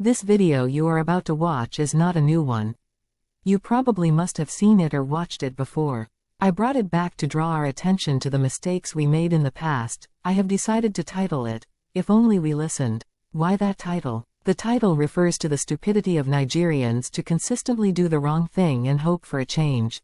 This video you are about to watch is not a new one. You probably must have seen it or watched it before. I brought it back to draw our attention to the mistakes we made in the past. I have decided to title it, If Only We Listened. Why that title? The title refers to the stupidity of Nigerians to consistently do the wrong thing and hope for a change.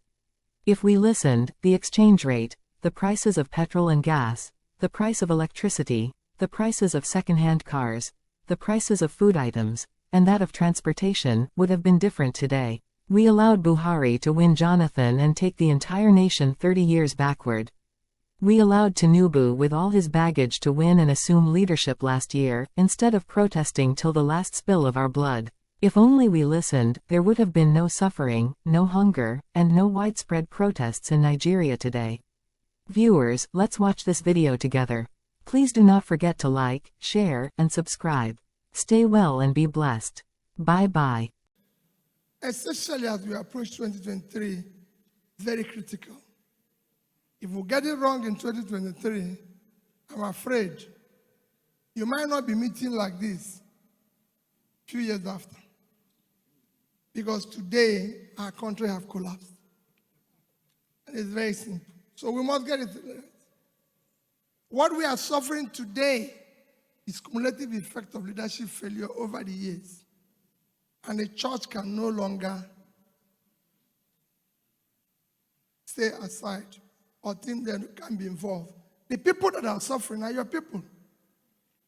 If we listened, the exchange rate, the prices of petrol and gas, the price of electricity, the prices of second-hand cars, the prices of food items, and that of transportation, would have been different today. We allowed Buhari to win Jonathan and take the entire nation 30 years backward. We allowed Tinubu with all his baggage to win and assume leadership last year, instead of protesting till the last spill of our blood. If only we listened, there would have been no suffering, no hunger, and no widespread protests in Nigeria today. Viewers, let's watch this video together. Please do not forget to like, share, and subscribe. Stay well and be blessed. Bye-bye. Especially as we approach 2023, very critical. If we get it wrong in 2023, I'm afraid you might not be meeting like this a few years after. Because today, our country has collapsed. And it's very simple. So we must get it right. What we are suffering today is cumulative effect of leadership failure over the years. And the church can no longer stay aside or think they can be involved. The people that are suffering are your people.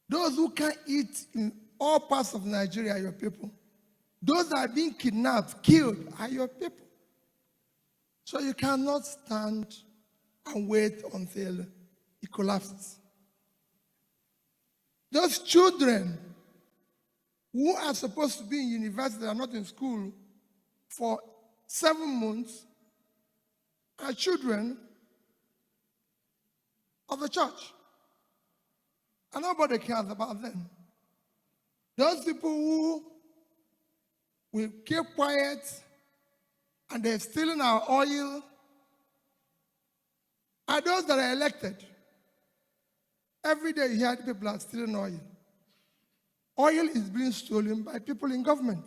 Those who can't eat in all parts of Nigeria are your people. Those that are being kidnapped, killed are your people. So you cannot stand and wait until it collapses. Those children who are supposed to be in university are not in school for 7 months are children of the church. And nobody cares about them. Those people who will keep quiet and they're stealing our oil are those that are elected. Every day you hear people are stealing oil. Oil is being stolen by people in government.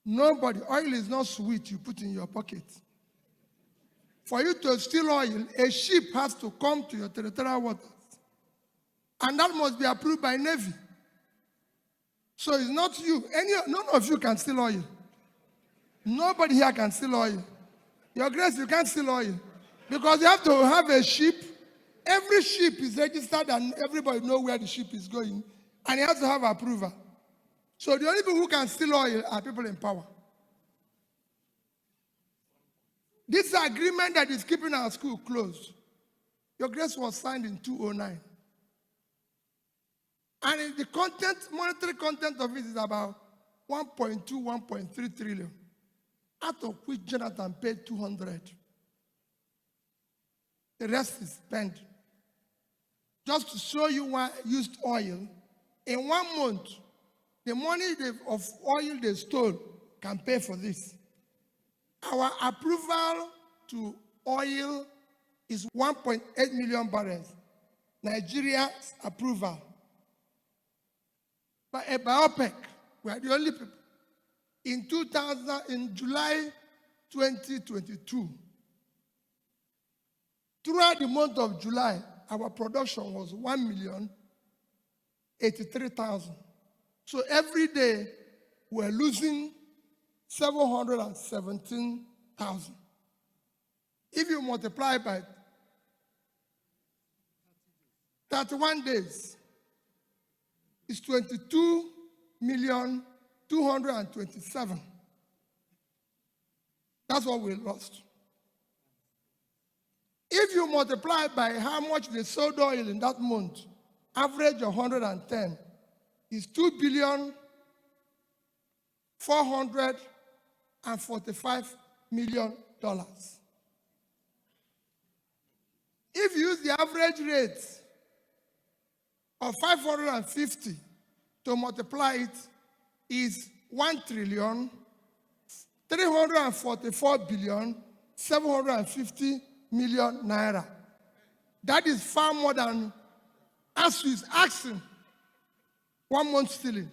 Nobody, oil is not sweet you put in your pocket. For you to steal oil, a ship has to come to your territorial waters. And that must be approved by Navy. So it's not you. None of you can steal oil. Nobody here can steal oil. Your Grace, you can't steal oil. Because you have to have a ship. Every ship is registered and everybody knows where the ship is going. And you have to have approval. So the only people who can steal oil are people in power. This agreement that is keeping our school closed, Your Grace, was signed in 2009. And the content, monetary content of it is about 1.2, 1.3 trillion, out of which Jonathan paid 200. The rest is spent. Just to show you why I used oil, in 1 month, the money of oil they stole can pay for this. Our approval to oil is 1.8 million barrels. Nigeria's approval. By OPEC, we are the only people. In July 2022, throughout the month of July, our production was 1,083,000. So every day, we're losing 717,000. If you multiply by 31 days, it's 22,227,000. That's what we lost. If you multiply by how much they sold oil in that month, average of 110, is $2,445,000,000. If you use the average rate of 550 to multiply it, is 1,344,750,000,000 naira. That is far more than ASU is asking 1 month stealing.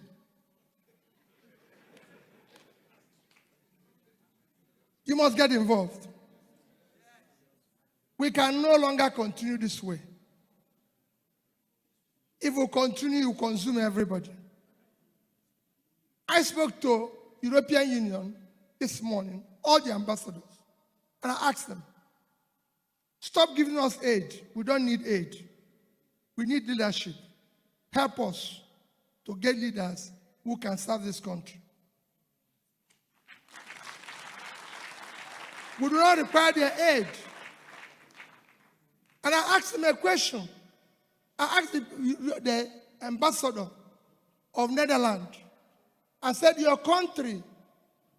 You must get involved. We can no longer continue this way. If we continue, we consume everybody. I spoke to European Union this morning, all the ambassadors, and I asked them, stop giving us aid. We don't need aid. We need leadership. Help us to get leaders who can serve this country. We do not require their aid. And I asked them a question. I asked the ambassador of Netherlands. I said, your country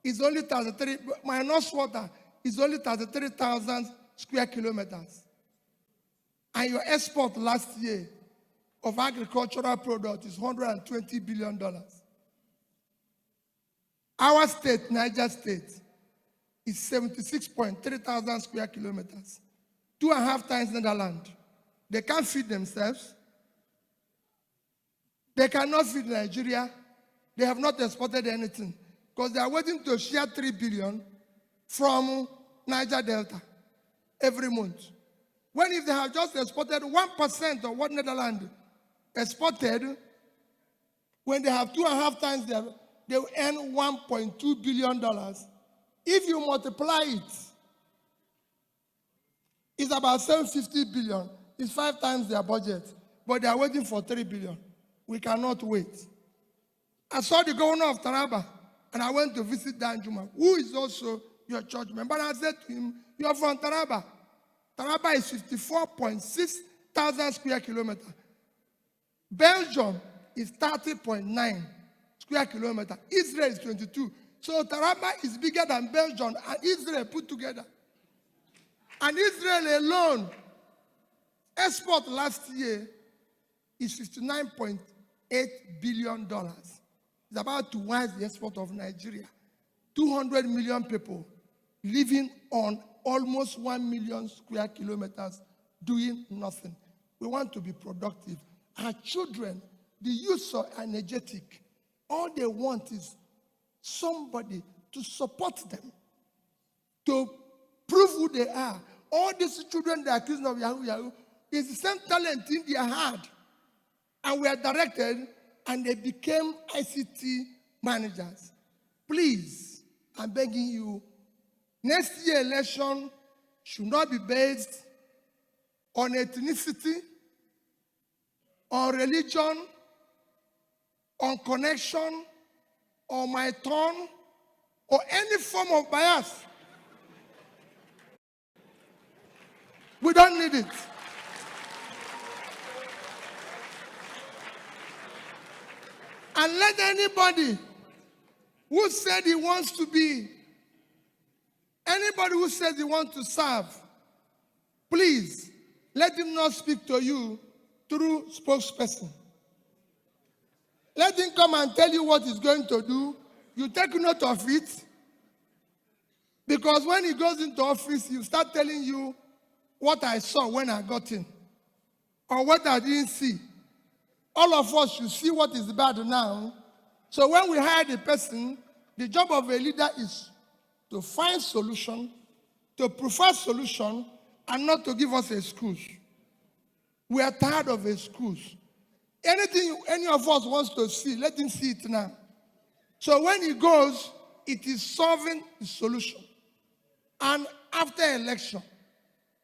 is only 33, minus water, is only 33,000 square kilometers. And your export last year of agricultural product is $120 billion. Our state, Niger State, is 76.3 thousand square kilometers. 2.5 times Netherlands. They can't feed themselves. They cannot feed Nigeria. They have not exported anything because they are waiting to share 3 billion from Niger Delta every month. When if they have just exported 1% of what Netherlands exported, when they have 2.5 times, they will earn $1.2 billion. If you multiply it, it's about 750 billion. It's 5 times their budget, but they are waiting for 3 billion. We cannot wait. I saw the governor of Taraba, and I went to visit Danjuma, who is also your church member. And I said to him, you are from Taraba. Taraba is 54.6 thousand square kilometers. Belgium is 30.9 square kilometers. Israel is 22. So Taraba is bigger than Belgium and Israel put together. And Israel alone, export last year is $59.8 billion. It's about twice the export of Nigeria. 200 million people living on almost 1 million square kilometers doing nothing. We want to be productive. Our children, the youth are energetic. All they want is somebody to support them, to prove who they are. All these children they are accused of Yahoo Yahoo is the same talent in their heart. And we are directed, and they became ICT managers. Please, I'm begging you, next year election should not be based on ethnicity, on religion, on connection, or my turn, or any form of bias. We don't need it. And let anybody who said he wants to be, anybody who says he wants to serve, please let him not speak to you through spokesperson. Let him come and tell you what he's going to do. You take note of it. Because when he goes into office, he'll start telling you what I saw when I got in, or what I didn't see. All of us should see what is bad now. So when we hire the person, the job of a leader is to find solution, to prefer solution, and not to give us excuse. We are tired of excuse. Anything any of us wants to see, let him see it now. So when he goes, it is solving the solution. And after election,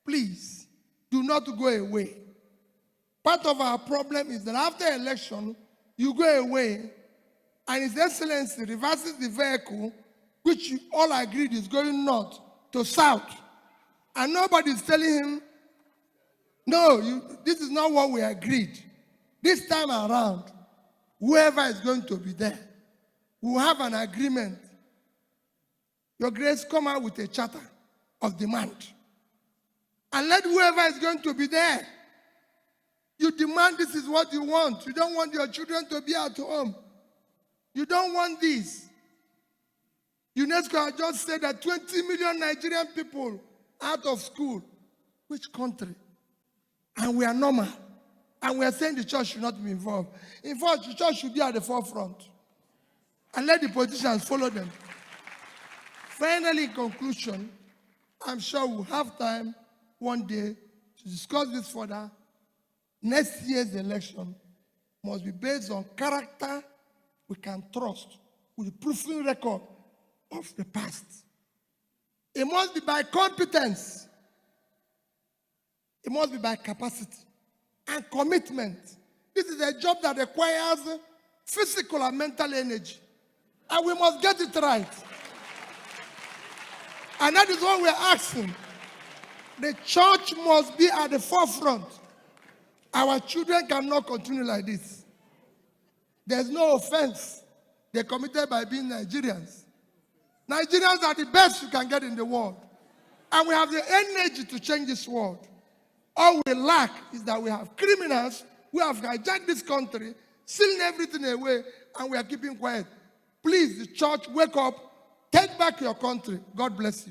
please do not go away. Part of our problem is that after election, you go away, and His Excellency reverses the vehicle, which you all agreed is going north to south. And nobody is telling him, no, this is not what we agreed. This time around, whoever is going to be there, we'll have an agreement. Your Grace, come out with a charter of demand. And let whoever is going to be there, you demand this is what you want. You don't want your children to be at home. You don't want this. UNESCO has just said that 20 million Nigerian people out of school. Which country? And we are normal. And we are saying the church should not be involved. In fact, the church should be at the forefront. And let the politicians follow them. Finally, in conclusion, I'm sure we'll have time one day to discuss this further. Next year's election must be based on character we can trust with the proven record of the past. It must be by competence. It must be by capacity and commitment. This is a job that requires physical and mental energy. And we must get it right. And that is what we're asking. The church must be at the forefront. Our children cannot continue like this. There's no offense they're committed by being Nigerians. Nigerians are the best you can get in the world. And we have the energy to change this world. All we lack is that we have criminals who have hijacked this country, stealing everything away, and we are keeping quiet. Please, the church, wake up. Take back your country. God bless you.